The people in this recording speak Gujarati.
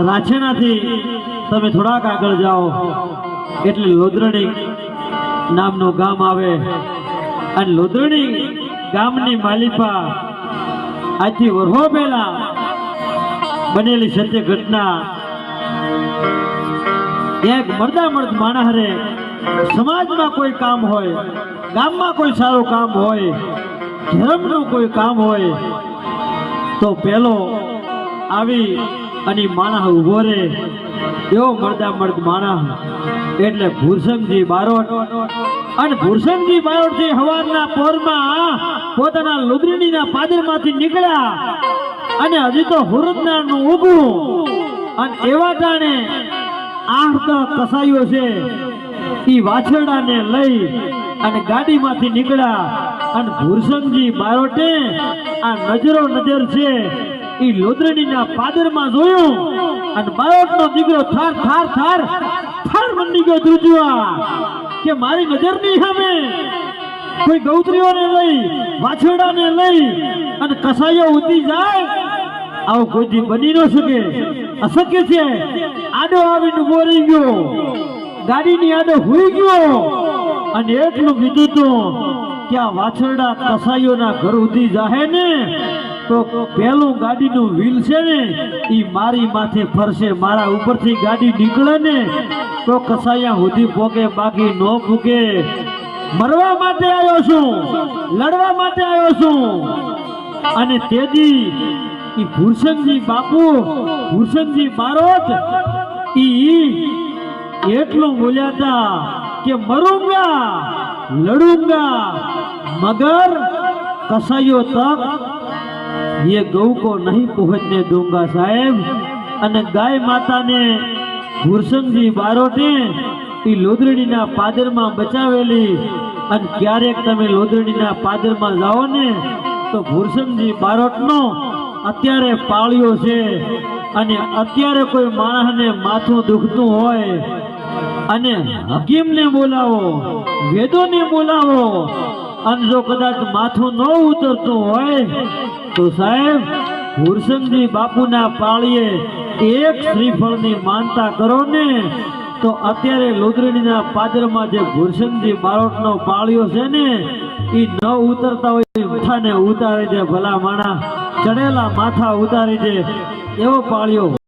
રાછેણાથી તમે થોડાક આગળ જાઓ એટલે લોધરણી નામનું ગામ આવે અને લોધરણી ગામની માલિપા આજથી વર્ષો પહેલા બનેલી સત્ય ઘટના એક મર્દ માણસ સમાજમાં કોઈ કામ હોય, ગામમાં કોઈ સારું કામ હોય, ધર્મનું કોઈ કામ હોય તો પેલો આવી અને માણસ ઉભો રહે એવો મર્દ માણસ એટલે ભૂરસંગજી બારોટ। અને ભૂરસંગજી બારોટ થી હવારના પોરમાં પોતાના લોધરણીના પાદરમાંથી નીકળ્યા અને હજી તો હુરદનાનું ઊભું અને એવા ટાણે 8 કસાઈઓ છે ઈ વાછરડાને લઈ અને ગાડીમાંથી નીકળ્યા અને ભૂરસંગજી બારોટે આ નજર છે ઈ લોધરણીના પાદરમાં જોયું અને બારોટનો દીકરો થાર થાર થાર થાર મંડી ગયો ધ્રુજવા કે મારી નજરની સામે કોઈ ગૌત્રીઓને લઈ વાછરડાને લઈ અને કસાઈઓ ઉતી જાય આવું કોઈ બની ન શકે, અશક્ય છે। આડો આવીને ઉભો રહી ગયો, ગાડીની આડો હુઈ ગયો અને એટલું કીધું તું કે આ વાછરડા કસાઈઓના ઘર ઉધી જાહે ને તો પેલું ગાડીનું વ્હીલ છે ને ઈ મારી માથે ફરશે, મારા ઉપરથી ગાડી નીકળે ને તો કસાયા સુધી પોકે, બાકી ન પૂકે। મરવા માટે આવ્યો છું, લડવા માટે આવ્યો છું। અને તેજી ઈ ભૂરસંગજી બાપુ, ભૂરસંગજી બારોટ ઈ એટલું બોલ્યા હતા કે મरूंगा लड़ूंगा मगर कसाईयों तक ये गौ को नहीं पहुंचने दूंगा साहेब। અને ગાય માતાને ભૂરસંગજી બારોટે ઈ લોધરણીના પાદરમાં બચાવેલી અને ક્યારેક તમે લોધરણીના પાદરમાં જાઓ ને તો ભૂરસંગજી બારોટનો અત્યારે પાળ્યો છે અને અત્યારે કોઈ માણસને માથું દુખતું હોય અને હકીમને બોલાવો, વેદોને બોલાવો અને જો કદાચ માથું ન ઉતરતું હોય તો સાહેબ ભૂરસંગજી બાપુના પાળીએ એક શ્રીફળની માનતા કરો ને તો અત્યારે લોધરણીના પાદરમાં જે ભૂરસંગજી બારોટનો પાળ્યો છે ને એ ન ઉતરતા હોય માથાને ઉતારી દે, ભલા માણા ચડેલા માથા ઉતારી દે એવો પાળ્યો